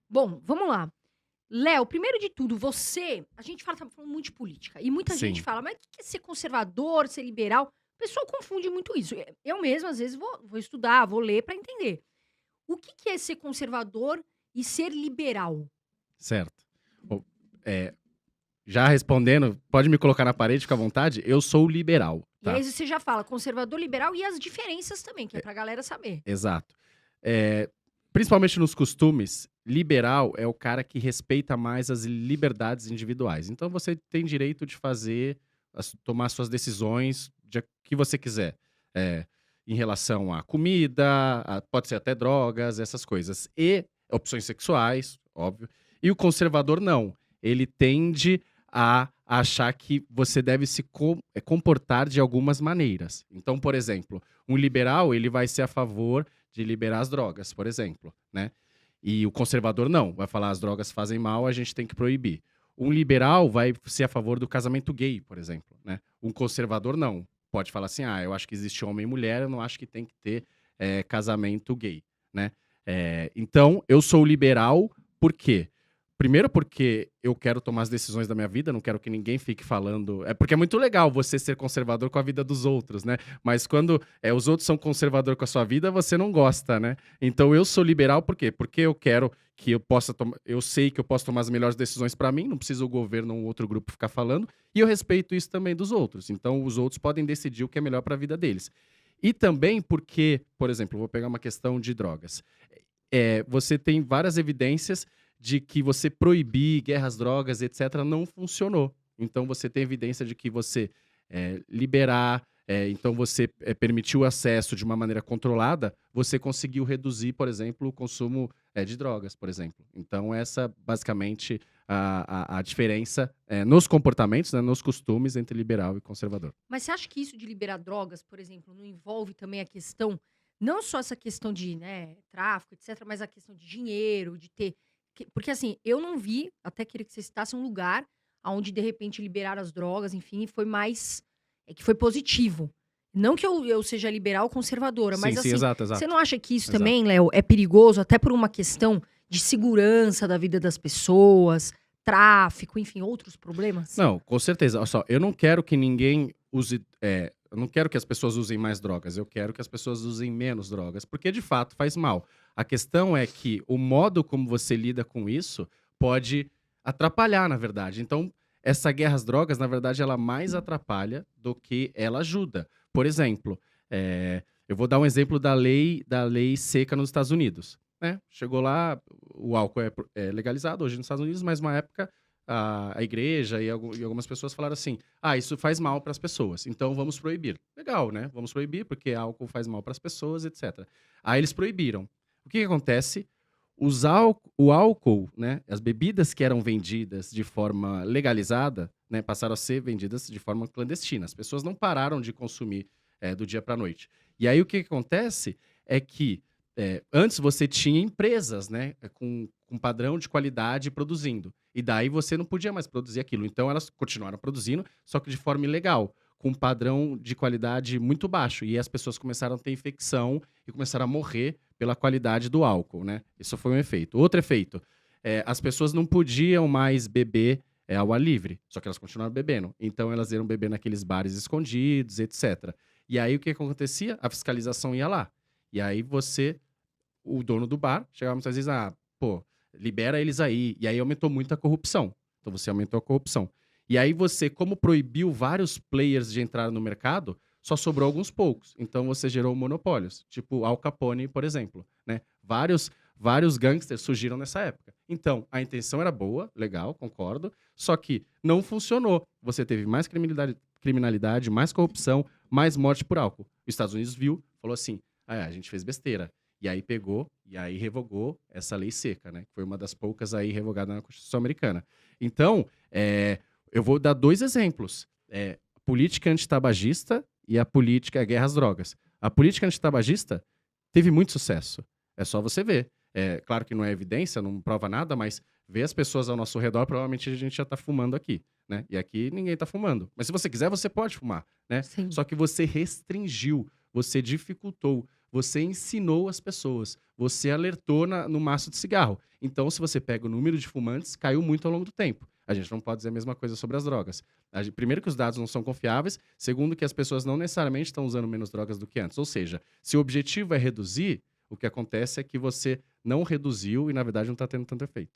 Bom, vamos lá. Léo, primeiro de tudo, a gente tá falando muito de política, e muita gente Sim. fala: "Mas o que que é ser conservador, ser liberal?" O pessoal confunde muito isso. Eu mesma, às vezes, vou estudar, vou ler para entender. O que que é ser conservador e ser liberal? Certo. Bom, eh, já respondendo, pode me colocar na parede, fica à vontade, eu sou liberal, E aí tá. você já fala conservador, liberal e as diferenças também, que é E pra galera saber. exato. Eh, Principalmente nos costumes, liberal é o cara que respeita mais as liberdades individuais. Então você tem direito de fazer tomar suas decisões que você quiser, eh, em relação à comida, pode ser até drogas, essas coisas. E opções sexuais, óbvio. E o conservador não, ele tende a achar que você deve se comportar de algumas maneiras. Então, por exemplo, um liberal, ele vai ser a favor de liberar as drogas, por exemplo, né? E o conservador não, vai falar as drogas fazem mal, a gente tem que proibir. Um liberal vai ser a favor do casamento gay, por exemplo, né? Um conservador não, pode falar assim, eu acho que existe homem e mulher, eu não acho que tem que ter casamento gay, né? Então, eu sou liberal, por quê? Primeiro porque eu quero tomar as decisões da minha vida, não quero que ninguém fique falando. É porque é muito legal você ser conservador com a vida dos outros, né? Mas quando os outros são conservador com a sua vida, você não gosta, né? Então eu sou liberal por quê? Porque eu quero que eu possa tomar. Eu sei que eu posso tomar as melhores decisões para mim, não precisa o governo ou um outro grupo ficar falando, e eu respeito isso também dos outros. Então os outros podem decidir o que é melhor para a vida deles. E também porque, por exemplo, vou pegar uma questão de drogas. Você tem várias evidências de que você proibir guerras, drogas, etc., não funcionou. Então você tem evidência de que você liberar, então você permitiu o acesso de uma maneira controlada, você conseguiu reduzir, por exemplo, o consumo de drogas, por exemplo. Então essa basicamente a diferença nos comportamentos, né, nos costumes entre liberal e conservador. Mas você acha que isso de liberar drogas, por exemplo, não envolve também a questão, não só essa questão de, né, tráfico, etc, mas a questão de dinheiro, de ter porque assim, eu não vi, até queria que você citasse um lugar aonde de repente liberaram as drogas, enfim, e foi mais que foi positivo. Não que eu seja liberal ou conservadora, Sim, mas sim, assim, exato, você exato. não acha que isso Exato. também, Léo, é perigoso até por uma questão de segurança da vida das pessoas, tráfico, enfim, outros problemas? Não, com certeza. Olha só, eu não quero que ninguém use. Eu não quero que as pessoas usem mais drogas, eu quero que as pessoas usem menos drogas, porque de fato faz mal. A questão é que o modo como você lida com isso pode atrapalhar, na verdade. Então, essa guerra às drogas, na verdade, ela mais atrapalha do que ela ajuda. Por exemplo, eu vou dar um exemplo da lei seca nos Estados Unidos. Né? Chegou lá, o álcool é legalizado hoje nos Estados Unidos, mas uma época a igreja e algumas pessoas falaram assim: isso faz mal para as pessoas, então vamos proibir. Legal, né? Vamos proibir porque álcool faz mal para as pessoas, etc. Aí eles proibiram. O que que acontece? O álcool, né, as bebidas que eram vendidas de forma legalizada, né, passaram a ser vendidas de forma clandestina. As pessoas não pararam de consumir do dia para a noite. E aí o que que acontece é que antes você tinha empresas, né, com padrão de qualidade produzindo. E daí você não podia mais produzir aquilo. Então elas continuaram produzindo, só que de forma ilegal, com um padrão de qualidade muito baixo. E as pessoas começaram a ter infecção e começaram a morrer pela qualidade do álcool, né? Isso foi um efeito. Outro efeito, as pessoas não podiam mais beber ao ar livre, só que elas continuaram bebendo. Então elas iam beber naqueles bares escondidos, etc. E aí o que acontecia? A fiscalização ia lá. E aí o dono do bar chegava muitas vezes, pô, libera eles aí. E aí aumentou muito a corrupção. Então você aumentou a corrupção. E aí você, como proibiu vários players de entrar no mercado, só sobrou alguns poucos. Então você gerou monopólios, tipo Al Capone, por exemplo, né? Vários gangsters surgiram nessa época. Então, a intenção era boa, legal, concordo, só que não funcionou. Você teve mais criminalidade, mais corrupção, mais morte por álcool. Os Estados Unidos viu, falou assim: a gente fez besteira. E aí pegou, e aí revogou essa lei seca, né? Que foi uma das poucas aí revogada na Constituição Americana. Então, eu vou dar dois exemplos. A política antitabagista e a guerra às drogas. A política antitabagista teve muito sucesso. É só você ver. Claro que não é evidência, não prova nada, mas ver as pessoas ao nosso redor, provavelmente a gente já está fumando aqui, né? E aqui ninguém está fumando. Mas se você quiser, você pode fumar, né? Sim. Só que você restringiu, você dificultou. você ensinou as pessoas, você alertou no maço de cigarro. Então, se você pega o número de fumantes, caiu muito ao longo do tempo. A gente não pode dizer a mesma coisa sobre as drogas. Primeiro que os dados não são confiáveis, segundo que as pessoas não necessariamente estão usando menos drogas do que antes. Ou seja, se o objetivo é reduzir, o que acontece é que você não reduziu e, na verdade, não está tendo tanto efeito.